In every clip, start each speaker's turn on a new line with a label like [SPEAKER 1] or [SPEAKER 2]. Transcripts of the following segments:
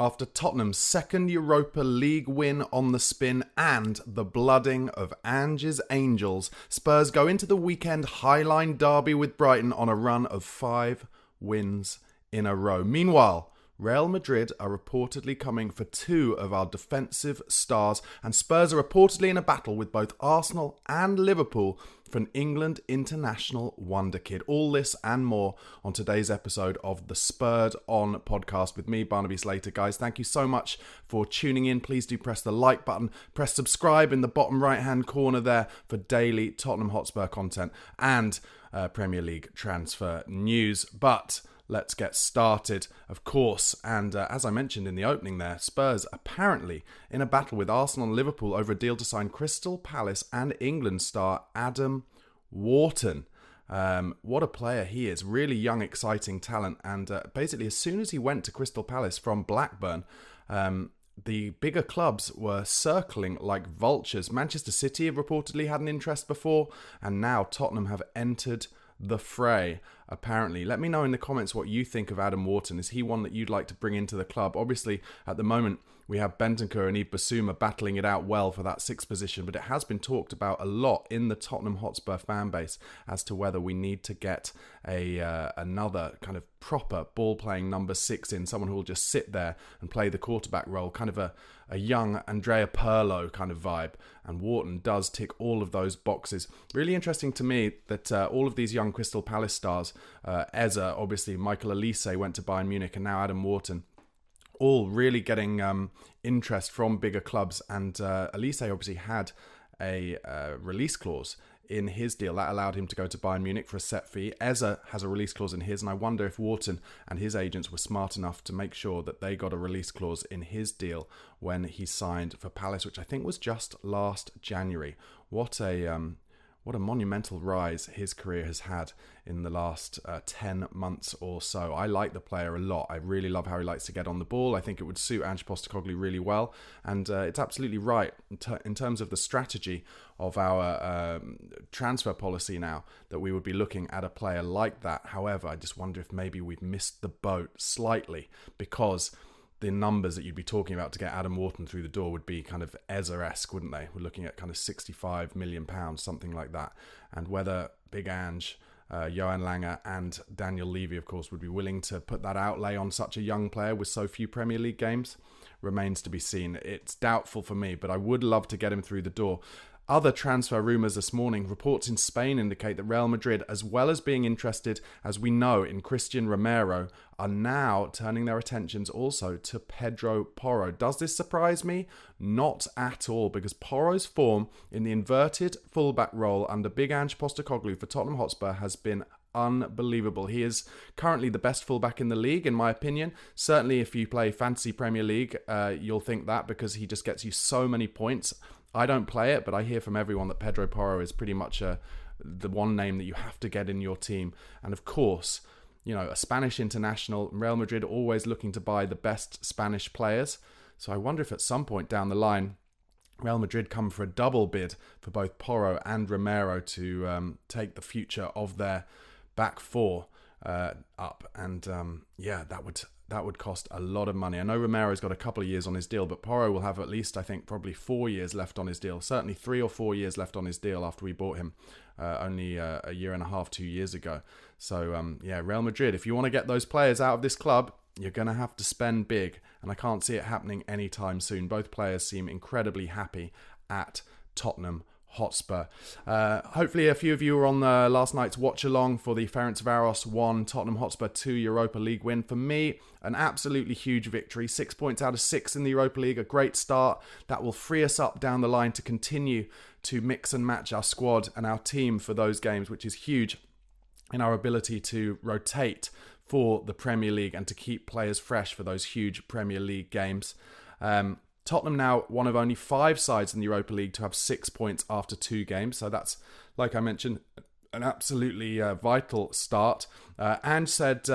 [SPEAKER 1] After Tottenham's second Europa League win on the spin and the blooding of Ange's Angels, Spurs go into the weekend Highline derby with Brighton on a run of 5 wins in a row. Meanwhile, Real Madrid are reportedly coming for 2 of our defensive stars, and Spurs are reportedly in a battle with both Arsenal and Liverpool for an England international wonder kid. All this and more on today's episode of the Spurred On podcast with me, Barnaby Slater. Guys, thank you so much for tuning in. Please do press the like button, press subscribe in the bottom right-hand corner there for daily Tottenham Hotspur content and Premier League transfer news. But let's get started, of course. And as I mentioned in the opening there, Spurs apparently in a battle with Arsenal and Liverpool over a deal to sign Crystal Palace and England star Adam Wharton. What a player he is. Really young, exciting talent. And basically, as soon as he went to Crystal Palace from Blackburn, the bigger clubs were circling like vultures. Manchester City have reportedly had an interest before, and now Tottenham have entered the fray, apparently. Let me know in the comments what you think of Adam Wharton. Is he one that you'd like to bring into the club? Obviously, at the moment, we have Bentancur and Yves Bissouma battling it out well for that 6th position, but it has been talked about a lot in the Tottenham Hotspur fan base as to whether we need to get another kind of proper ball-playing number 6 in, someone who will just sit there and play the quarterback role, kind of a young Andrea Pirlo kind of vibe. And Wharton does tick all of those boxes. Really interesting to me that all of these young Crystal Palace stars, Eze, obviously Michael Elise went to Bayern Munich, and now Adam Wharton, all really getting interest from bigger clubs. And Elise obviously had a release clause in his deal that allowed him to go to Bayern Munich for a set fee. Eze has a release clause in his, and I wonder if Wharton and his agents were smart enough to make sure that they got a release clause in his deal when he signed for Palace, which I think was just last January. What a monumental rise his career has had in the last 10 months or so. I like the player a lot. I really love how he likes to get on the ball. I think it would suit Ange Postecoglou really well. And it's absolutely right in terms of the strategy of our transfer policy now that we would be looking at a player like that. However, I just wonder if maybe we've missed the boat slightly, because the numbers that you'd be talking about to get Adam Wharton through the door would be kind of Eze-esque, wouldn't they? We're looking at kind of £65 million, something like that. And whether Big Ange, Johan Lange and Daniel Levy, of course, would be willing to put that outlay on such a young player with so few Premier League games remains to be seen. It's doubtful for me, but I would love to get him through the door. Other transfer rumours this morning. Reports in Spain indicate that Real Madrid, as well as being interested, as we know, in Christian Romero, are now turning their attentions also to Pedro Porro. Does this surprise me? Not at all, because Porro's form in the inverted fullback role under Big Ange Postecoglou for Tottenham Hotspur has been unbelievable. He is currently the best fullback in the league, in my opinion. Certainly if you play Fantasy Premier League, you'll think that, because he just gets you so many points. I don't play it, but I hear from everyone that Pedro Porro is pretty much the one name that you have to get in your team. And of course, you know, a Spanish international, Real Madrid always looking to buy the best Spanish players. So I wonder if at some point down the line, Real Madrid come for a double bid for both Porro and Romero to take the future of their back four up. And that would cost a lot of money. I know Romero's got a couple of years on his deal, but Porro will have at least, I think, probably 4 years left on his deal. Certainly 3 or 4 years left on his deal after we bought him only a year and a half, 2 years ago. So, Real Madrid, if you want to get those players out of this club, you're going to have to spend big. And I can't see it happening anytime soon. Both players seem incredibly happy at Tottenham Hotspur. Hopefully a few of you were on last night's watch along for the Ferencvaros 1, Tottenham Hotspur 2 Europa League win. For me, an absolutely huge victory. 6 points out of 6 in the Europa League, a great start. That will free us up down the line to continue to mix and match our squad and our team for those games, which is huge in our ability to rotate for the Premier League and to keep players fresh for those huge Premier League games. Tottenham now one of only 5 sides in the Europa League to have 6 points after 2 games. So that's, like I mentioned, an absolutely vital start. Ange said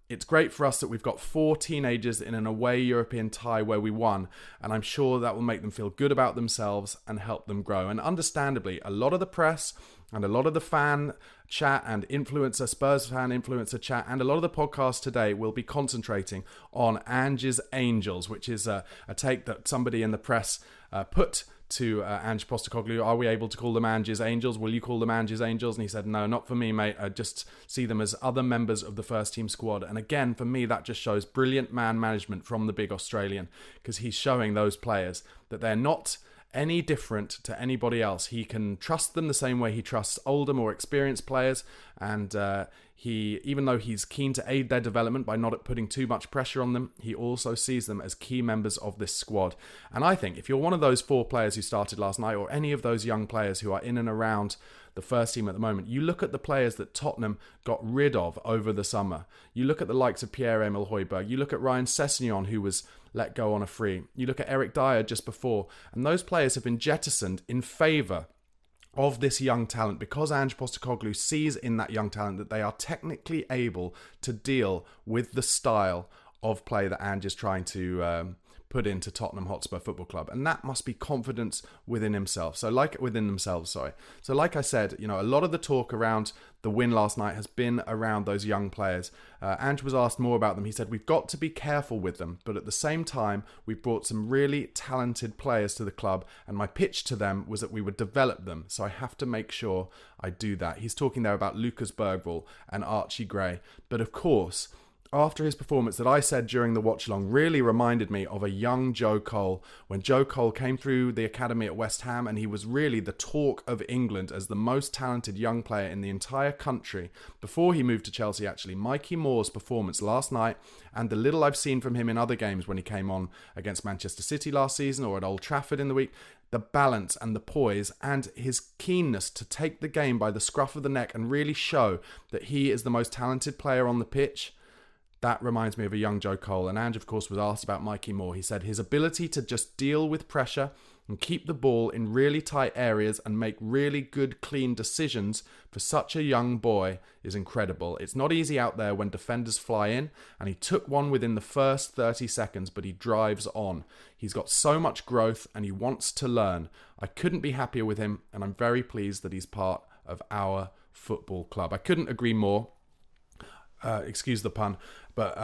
[SPEAKER 1] it's great for us that we've got 4 teenagers in an away European tie where we won. And I'm sure that will make them feel good about themselves and help them grow. And understandably, a lot of the press And a lot of the fan chat and influencer, Spurs fan influencer chat, and a lot of the podcast today will be concentrating on Ange's Angels, which is a take that somebody in the press put to Ange Postecoglou. Are we able to call them Ange's Angels? Will you call them Ange's Angels? And he said, no, not for me, mate. I just see them as other members of the first team squad. And again, for me, that just shows brilliant man management from the big Australian, because he's showing those players that they're not any different to anybody else. He can trust them the same way he trusts older, more experienced players, and he, even though he's keen to aid their development by not putting too much pressure on them, he also sees them as key members of this squad. And I think if you're one of those 4 players who started last night, or any of those young players who are in and around the first team at the moment, you look at the players that Tottenham got rid of over the summer. You look at the likes of Pierre-Emile Højbjerg. You look at Ryan Sessegnon, who was let go on a free. You look at Eric Dyer just before. And those players have been jettisoned in favour of this young talent, because Ange Postecoglou sees in that young talent that they are technically able to deal with the style of play that Ange is trying to put into Tottenham Hotspur Football Club, and that must be confidence within himself. So like I said, a lot of the talk around the win last night has been around those young players. Ange was asked more about them. He said, we've got to be careful with them, but at the same time, we've brought some really talented players to the club, and my pitch to them was that we would develop them, so I have to make sure I do that. He's talking there about Lucas Bergvall and Archie Gray, but of course, after his performance that I said during the watch-along really reminded me of a young Joe Cole, when Joe Cole came through the academy at West Ham, and he was really the talk of England as the most talented young player in the entire country before he moved to Chelsea, actually. Mikey Moore's performance last night, and the little I've seen from him in other games when he came on against Manchester City last season or at Old Trafford in the week, the balance and the poise and his keenness to take the game by the scruff of the neck and really show that he is the most talented player on the pitch, that reminds me of a young Joe Cole. And Ange, of course, was asked about Mikey Moore. He said his ability to just deal with pressure and keep the ball in really tight areas and make really good, clean decisions for such a young boy is incredible. It's not easy out there when defenders fly in, and he took one within the first 30 seconds, but he drives on. He's got so much growth and he wants to learn. I couldn't be happier with him, and I'm very pleased that he's part of our football club. I couldn't agree more. Excuse the pun, but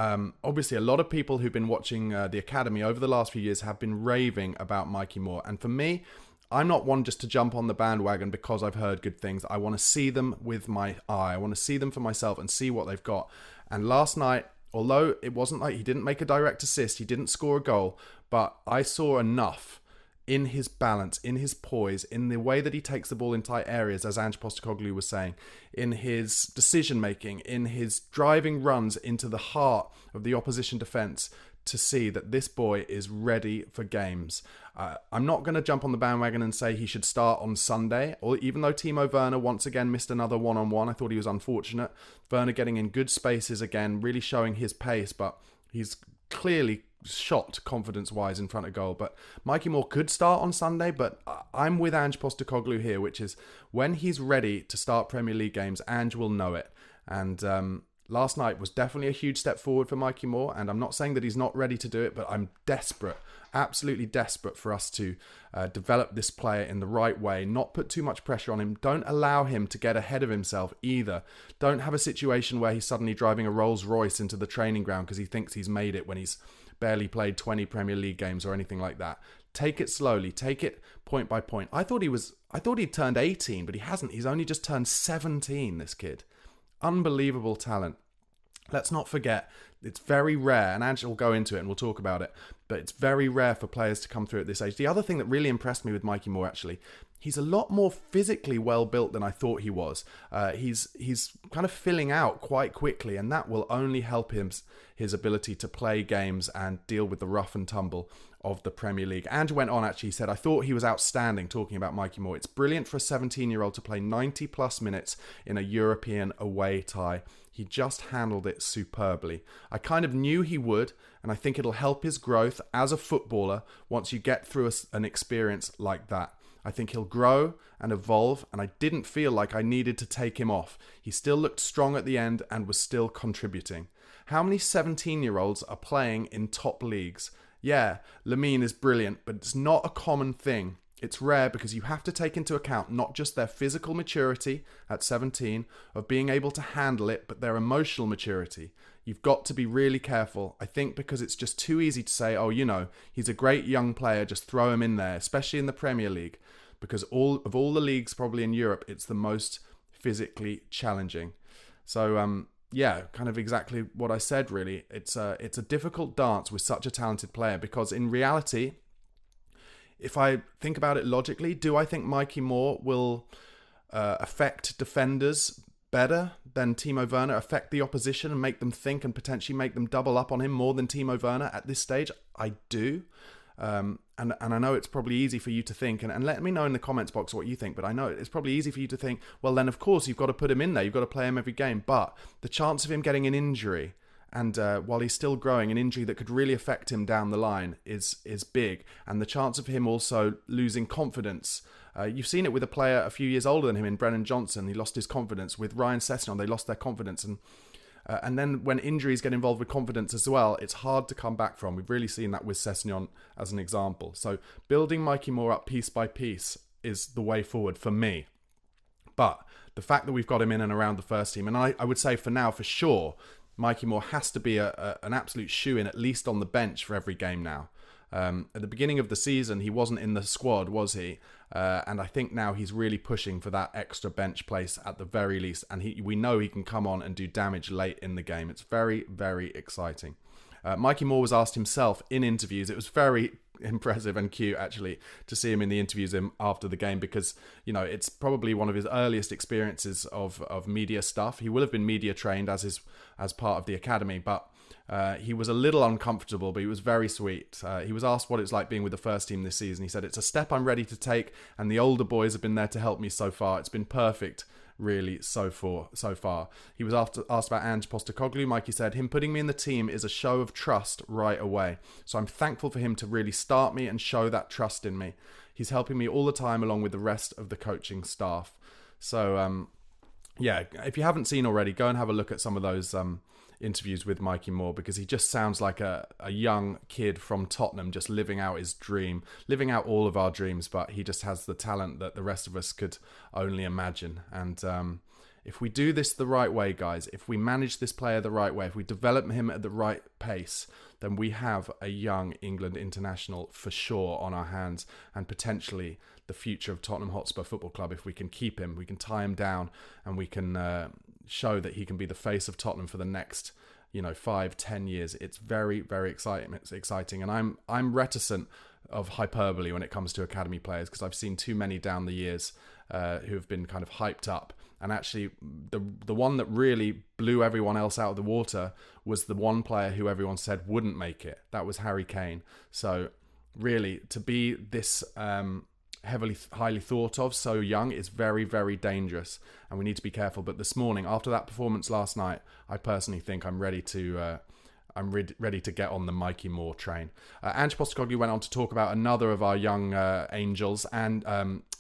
[SPEAKER 1] obviously a lot of people who've been watching the academy over the last few years have been raving about Mikey Moore. And for me, I'm not one just to jump on the bandwagon because I've heard good things. I want to see them with my eye. I want to see them for myself and see what they've got. And last night, although it wasn't like he didn't make a direct assist, he didn't score a goal, but I saw enough in his balance, in his poise, in the way that he takes the ball in tight areas, as Ange Postecoglou was saying, in his decision-making, in his driving runs into the heart of the opposition defence, to see that this boy is ready for games. I'm not going to jump on the bandwagon and say he should start on Sunday, or even though Timo Werner once again missed another one-on-one. I thought he was unfortunate. Werner getting in good spaces again, really showing his pace, but he's clearly shot confidence-wise in front of goal. But Mikey Moore could start on Sunday, but I'm with Ange Postecoglou here, which is when he's ready to start Premier League games, Ange will know it. And last night was definitely a huge step forward for Mikey Moore, and I'm not saying that he's not ready to do it, but I'm desperate, absolutely desperate for us to develop this player in the right way, not put too much pressure on him. Don't allow him to get ahead of himself either. Don't have a situation where he's suddenly driving a Rolls Royce into the training ground because he thinks he's made it when he's barely played 20 Premier League games or anything like that. Take it slowly. Take it point by point. I thought he'd turned 18, but he hasn't. He's only just turned 17, this kid. Unbelievable talent. Let's not forget, it's very rare, and Ange will go into it and we'll talk about it, but it's very rare for players to come through at this age. The other thing that really impressed me with Mikey Moore, actually, he's a lot more physically well-built than I thought he was. He's kind of filling out quite quickly, and that will only help his ability to play games and deal with the rough and tumble of the Premier League. Ange went on, actually, he said, I thought he was outstanding, talking about Mikey Moore. It's brilliant for a 17-year-old to play 90-plus minutes in a European away tie. He just handled it superbly. I kind of knew he would, and I think it'll help his growth as a footballer once you get through an experience like that. I think he'll grow and evolve, and I didn't feel like I needed to take him off. He still looked strong at the end and was still contributing. How many 17-year-olds are playing in top leagues? Yeah, Lamine is brilliant, but it's not a common thing. It's rare because you have to take into account not just their physical maturity at 17 of being able to handle it, but their emotional maturity. You've got to be really careful, I think, because it's just too easy to say, oh, he's a great young player, just throw him in there, especially in the Premier League, because all the leagues probably in Europe, it's the most physically challenging. So, kind of exactly what I said, really. It's a difficult dance with such a talented player, because in reality, if I think about it logically, do I think Mikey Moore will affect defenders better than Timo Werner, affect the opposition and make them think and potentially make them double up on him more than Timo Werner at this stage? I do. And I know it's probably easy for you to think, and let me know in the comments box what you think, but I know it's probably easy for you to think, well, then of course you've got to put him in there, you've got to play him every game, but the chance of him getting an injury, and while he's still growing, an injury that could really affect him down the line is big, and the chance of him also losing confidence. You've seen it with a player a few years older than him in Brennan Johnson. He lost his confidence. With Ryan Sessegnon, they lost their confidence, and then when injuries get involved with confidence as well, it's hard to come back from. We've really seen that with Sessegnon as an example. So building Mikey Moore up piece by piece is the way forward for me. But the fact that we've got him in and around the first team, and I would say for now, for sure, Mikey Moore has to be an absolute shoe-in, at least on the bench for every game now. At the beginning of the season, he wasn't in the squad, was he? And I think now he's really pushing for that extra bench place at the very least. And we know he can come on and do damage late in the game. It's very, very exciting. Mikey Moore was asked himself in interviews. It was very impressive and cute, actually, to see him in the interviews after the game, because it's probably one of his earliest experiences of media stuff. He will have been media trained as part of the academy, but he was a little uncomfortable, but he was very sweet. He was asked what it's like being with the first team this season. He said, "It's a step I'm ready to take, and the older boys have been there to help me so far. It's been perfect, really, so far." He was asked about Ange Postecoglou. Mikey said, "Him putting me in the team is a show of trust right away. So I'm thankful for him to really start me and show that trust in me. He's helping me all the time along with the rest of the coaching staff." So, if you haven't seen already, go and have a look at some of those interviews with Mikey Moore, because he just sounds like a young kid from Tottenham just living out his dream, living out all of our dreams, but he just has the talent that the rest of us could only imagine. And if we do this the right way, guys, if we manage this player the right way, if we develop him at the right pace, then we have a young England international for sure on our hands, and potentially the future of Tottenham Hotspur Football Club. If we can keep him, we can tie him down, and we can show that he can be the face of Tottenham for the next 5-10 years. It's very, very exciting. It's exciting, and I'm reticent of hyperbole when it comes to academy players, because I've seen too many down the years who have been kind of hyped up. And actually, the one that really blew everyone else out of the water was the one player who everyone said wouldn't make it. That was Harry Kane. So really, to be this highly thought of so young is very, very dangerous, and we need to be careful. But this morning, after that performance last night, I personally think I'm ready to get on the Mikey Moore train. Ange Postecoglou went on to talk about another of our young angels, and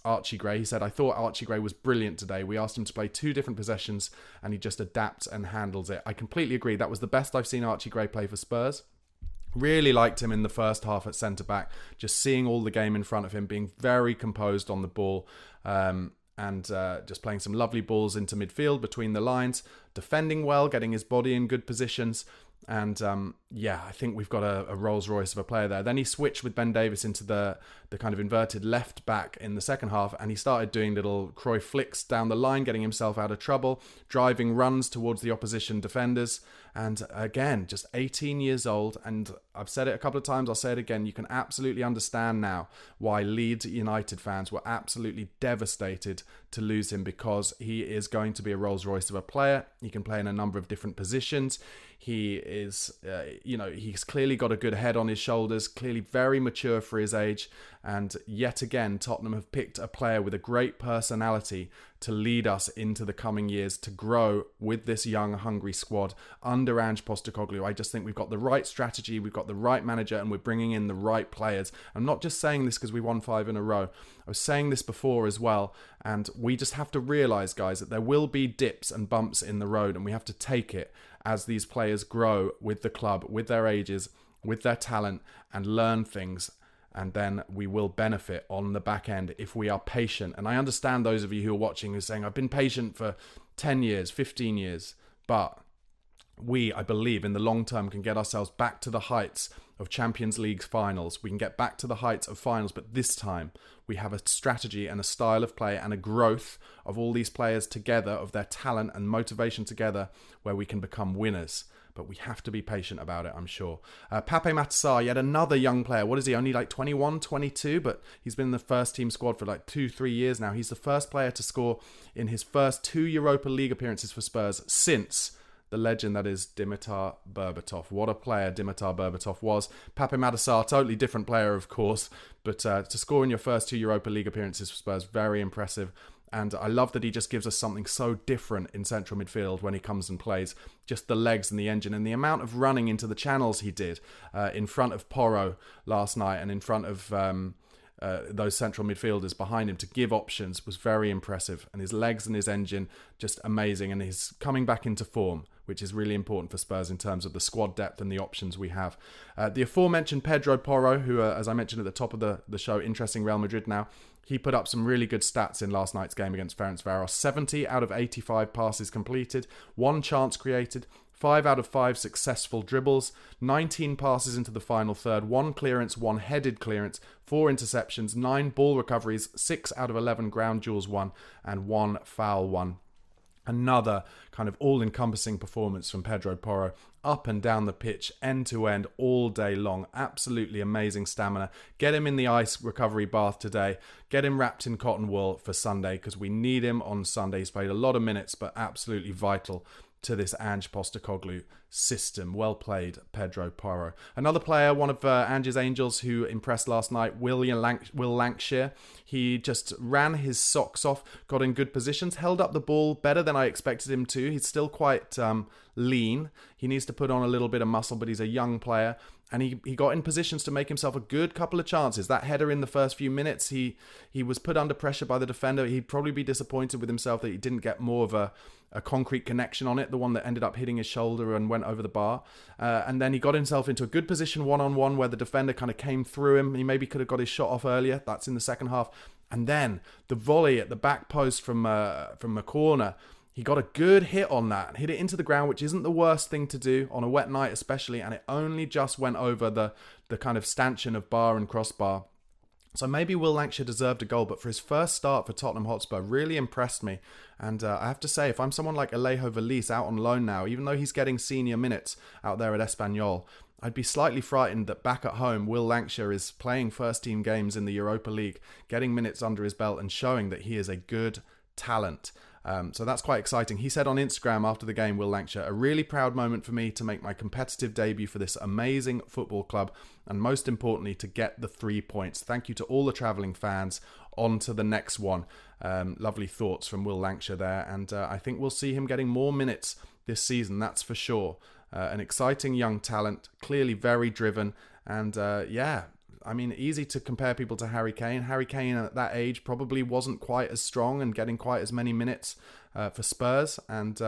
[SPEAKER 1] Archie Gray. He said, "I thought Archie Gray was brilliant today. We asked him to play 2 different possessions and he just adapts and handles it." I completely agree. That was the best I've seen Archie Gray play for Spurs. Really liked him in the first half at centre-back, just seeing all the game in front of him, being very composed on the ball, and just playing some lovely balls into midfield between the lines, defending well, getting his body in good positions. And I think we've got a Rolls Royce of a player there. Then he switched with Ben Davies into the kind of inverted left back in the second half, and he started doing little Cruyff flicks down the line, getting himself out of trouble, driving runs towards the opposition defenders. And again, just 18 years old, and I've said it a couple of times, I'll say it again, you can absolutely understand now why Leeds United fans were absolutely devastated to lose him, because he is going to be a Rolls Royce of a player. He can play in a number of different positions. He is, he's clearly got a good head on his shoulders, clearly very mature for his age. And yet again, Tottenham have picked a player with a great personality to lead us into the coming years, to grow with this young, hungry squad under Ange Postecoglou. I just think we've got the right strategy, we've got the right manager, and we're bringing in the right players. I'm not just saying this because we won 5 in a row. I was saying this before as well, and we just have to realise, guys, that there will be dips and bumps in the road, and we have to take it as these players grow with the club, with their ages, with their talent, and learn things. and then we will benefit on the back end if we are patient. And I understand those of you who are watching who are saying, I've been patient for 10 years, 15 years, but we, I believe, in the long term can get ourselves back to the heights of Champions League finals. We can get back to the heights of finals, but this time we have a strategy and a style of play and a growth of all these players together, of their talent and motivation together, where we can become winners. But we have to be patient about it, I'm sure. Pape Matar, yet another young player. What is he, only like 21, 22? But he's been in the first team squad for like 2-3 years now. He's the first player to score in his first 2 Europa League appearances for Spurs since the legend that is Dimitar Berbatov. What a player Dimitar Berbatov was. Pape Matar, totally different player, of course. But to score in your first 2 Europa League appearances for Spurs, very impressive. And I love that he just gives us something so different in central midfield when he comes and plays. Just the legs and the engine and the amount of running into the channels he did in front of Porro last night and in front of those central midfielders behind him to give options was very impressive. And his legs and his engine, just amazing. And he's coming back into form, which is really important for Spurs in terms of the squad depth and the options we have. The aforementioned Pedro Porro, who, as I mentioned at the top of the show, interesting Real Madrid now, he put up some really good stats in last night's game against Ferencvaros. 70 out of 85 passes completed, 1 chance created, 5 out of 5 successful dribbles, 19 passes into the final third, 1 clearance, 1 headed clearance, 4 interceptions, 9 ball recoveries, 6 out of 11 ground duels won, and 1 foul won. Another kind of all-encompassing performance from Pedro Porro, up and down the pitch, end-to-end, all day long. Absolutely amazing stamina. Get him in the ice recovery bath today. Get him wrapped in cotton wool for Sunday, because we need him on Sunday. He's played a lot of minutes, but absolutely vital to this Ange Postecoglou system. Well played, Pedro Porro. Another player, one of Ange's Angels who impressed last night, Will Lancashire. He just ran his socks off, got in good positions, held up the ball better than I expected him to. He's still quite lean. He needs to put on a little bit of muscle, but he's a young player. And he got in positions to make himself a good couple of chances. That header in the first few minutes, he was put under pressure by the defender. He'd probably be disappointed with himself that he didn't get more of a concrete connection on it, the one that ended up hitting his shoulder and went over the bar. And then he got himself into a good position one-on-one where the defender kind of came through him. He maybe could have got his shot off earlier. That's in the second half. And then the volley at the back post from a corner. He got a good hit on that, hit it into the ground, which isn't the worst thing to do on a wet night especially, and it only just went over the kind of stanchion of bar and crossbar. So maybe Will Lancashire deserved a goal, but for his first start for Tottenham Hotspur, really impressed me. And I have to say, if I'm someone like Alejo Valise out on loan now, even though he's getting senior minutes out there at Espanyol, I'd be slightly frightened that back at home, Will Lancashire is playing first-team games in the Europa League, getting minutes under his belt and showing that he is a good talent. So that's quite exciting. He said on Instagram after the game, Will Lancashire, a really proud moment for me to make my competitive debut for this amazing football club, and most importantly, to get the 3 points. Thank you to all the travelling fans. On to the next one. Lovely thoughts from Will Lancashire there, and I think we'll see him getting more minutes this season, that's for sure. An exciting young talent, clearly very driven, and I mean, easy to compare people to Harry Kane. Harry Kane at that age probably wasn't quite as strong and getting quite as many minutes for Spurs. And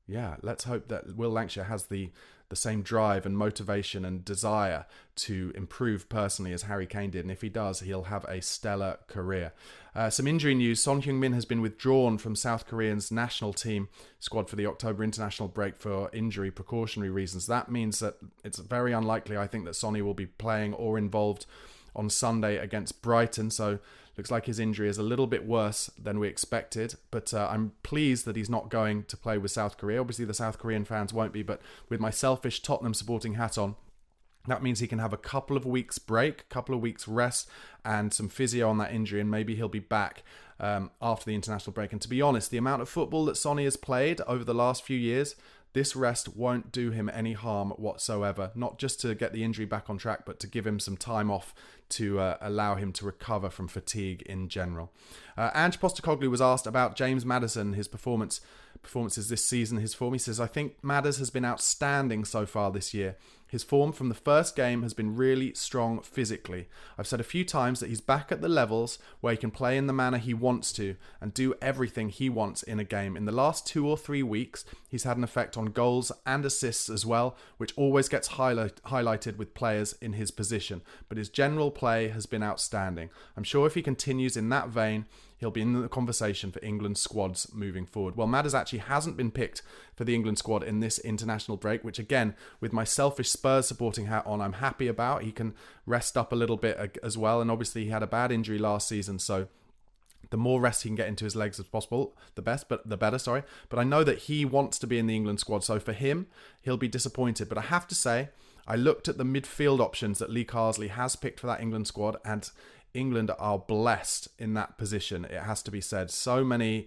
[SPEAKER 1] let's hope that Will Lancashire has the same drive and motivation and desire to improve personally as Harry Kane did. And if he does, he'll have a stellar career. Some injury news. Son Heung-min has been withdrawn from South Korean's national team squad for the October international break for injury precautionary reasons. That means that it's very unlikely, I think, that Sonny will be playing or involved on Sunday against Brighton. So looks like his injury is a little bit worse than we expected, but I'm pleased that he's not going to play with South Korea. Obviously, the South Korean fans won't be, but with my selfish Tottenham supporting hat on, that means he can have a couple of weeks break, a couple of weeks rest, and some physio on that injury, and maybe he'll be back after the international break. And to be honest, the amount of football that Sonny has played over the last few years, this rest won't do him any harm whatsoever. Not just to get the injury back on track, but to give him some time off to allow him to recover from fatigue in general. Ange Postecoglou was asked about James Maddison, his performances this season, his form. He says, I think Madders has been outstanding so far this year. His form from the first game has been really strong physically. I've said a few times that he's back at the levels where he can play in the manner he wants to and do everything he wants in a game. In the last 2 or 3 weeks, he's had an effect on goals and assists as well, which always gets highlighted with players in his position. But his general play has been outstanding. I'm sure if he continues in that vein, he'll be in the conversation for England squads moving forward. Well, Madders actually hasn't been picked for the England squad in this international break, which again, with my selfish Spurs supporting hat on, I'm happy about. He can rest up a little bit as well, and obviously he had a bad injury last season, so the more rest he can get into his legs as possible, the better. But I know that he wants to be in the England squad, so for him, he'll be disappointed. But I have to say, I looked at the midfield options that Lee Carsley has picked for that England squad, and England are blessed in that position, it has to be said. So many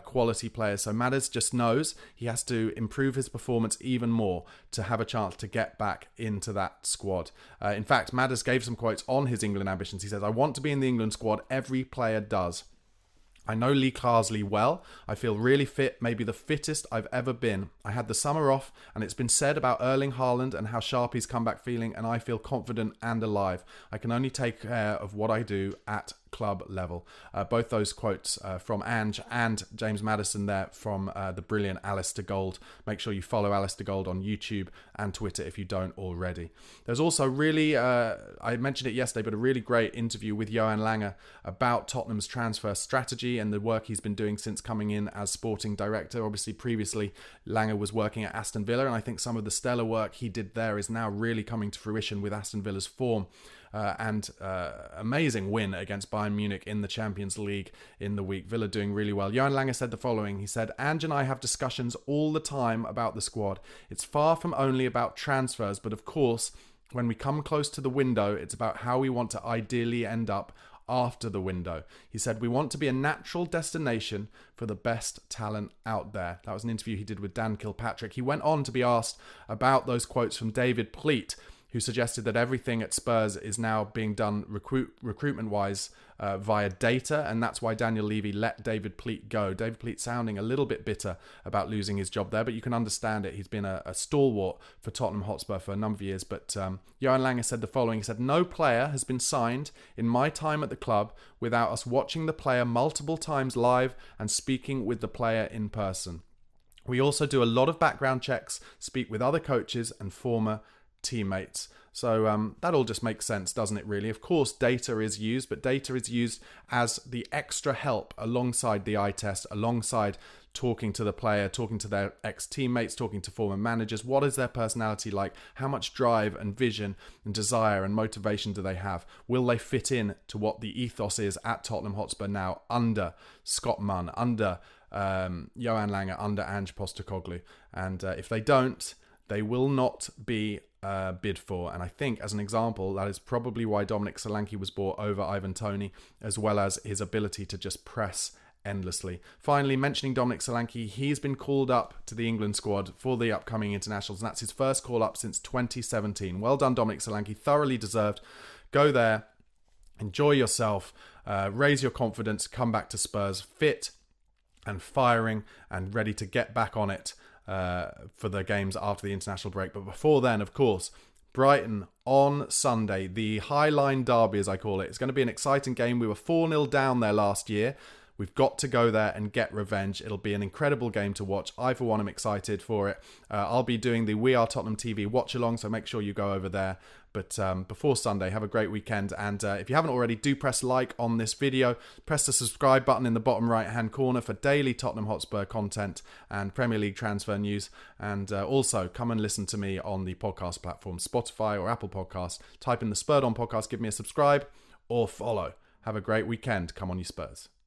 [SPEAKER 1] quality players. So Madders just knows he has to improve his performance even more to have a chance to get back into that squad. In fact, Madders gave some quotes on his England ambitions. He says, "I want to be in the England squad. Every player does. I know Lee Carsley well. I feel really fit, maybe the fittest I've ever been. I had the summer off, and it's been said about Erling Haaland and how sharp he's come back feeling, and I feel confident and alive. I can only take care of what I do at club level." Both those quotes from Ange and James Maddison there from the brilliant Alistair Gold. Make sure you follow Alistair Gold on YouTube and Twitter if you don't already. There's also really, I mentioned it yesterday, but a really great interview with Johan Lange about Tottenham's transfer strategy and the work he's been doing since coming in as sporting director. Obviously, previously, Lange was working at Aston Villa, and I think some of the stellar work he did there is now really coming to fruition with Aston Villa's form. And amazing win against Bayern Munich in the Champions League in the week. Villa doing really well. Johan Lange said the following. He said, "Ange and I have discussions all the time about the squad. It's far from only about transfers, but of course, when we come close to the window, it's about how we want to ideally end up after the window." He said, "We want to be a natural destination for the best talent out there." That was an interview he did with Dan Kilpatrick. He went on to be asked about those quotes from David Pleat, who suggested that everything at Spurs is now being done recruitment-wise via data, and that's why Daniel Levy let David Pleat go. David Pleat sounding a little bit bitter about losing his job there, but you can understand it. He's been a stalwart for Tottenham Hotspur for a number of years, but Johan Lange said the following. He said, "No player has been signed in my time at the club without us watching the player multiple times live and speaking with the player in person. We also do a lot of background checks, speak with other coaches and former teammates." So that all just makes sense, doesn't it, really? Of course, data is used, but data is used as the extra help alongside the eye test, alongside talking to the player, talking to their ex-teammates, talking to former managers. What is their personality like? How much drive and vision and desire and motivation do they have? Will they fit in to what the ethos is at Tottenham Hotspur now under Scott Munn, under Johan Lange, under Ange Postecoglou? And if they don't, they will not be bid for. And I think, as an example, that is probably why Dominic Solanke was bought over Ivan Toney, as well as his ability to just press endlessly. Finally, mentioning Dominic Solanke, he's been called up to the England squad for the upcoming internationals, and that's his first call up since 2017. Well done, Dominic Solanke. Thoroughly deserved. Go there, enjoy yourself, raise your confidence, come back to Spurs fit and firing and ready to get back on it for the games after the international break. But before then, of course, Brighton on Sunday, the Highline Derby, as I call it. It's going to be an exciting game. We were 4-0 down there last year. We've got to go there and get revenge. It'll be an incredible game to watch. I, for one, am excited for it. I'll be doing the We Are Tottenham TV watch-along, so make sure you go over there. But before Sunday, have a great weekend. And if you haven't already, do press like on this video. Press the subscribe button in the bottom right-hand corner for daily Tottenham Hotspur content and Premier League transfer news. And also, come and listen to me on the podcast platform, Spotify or Apple Podcasts. Type in the Spurred On podcast, give me a subscribe or follow. Have a great weekend. Come on, you Spurs.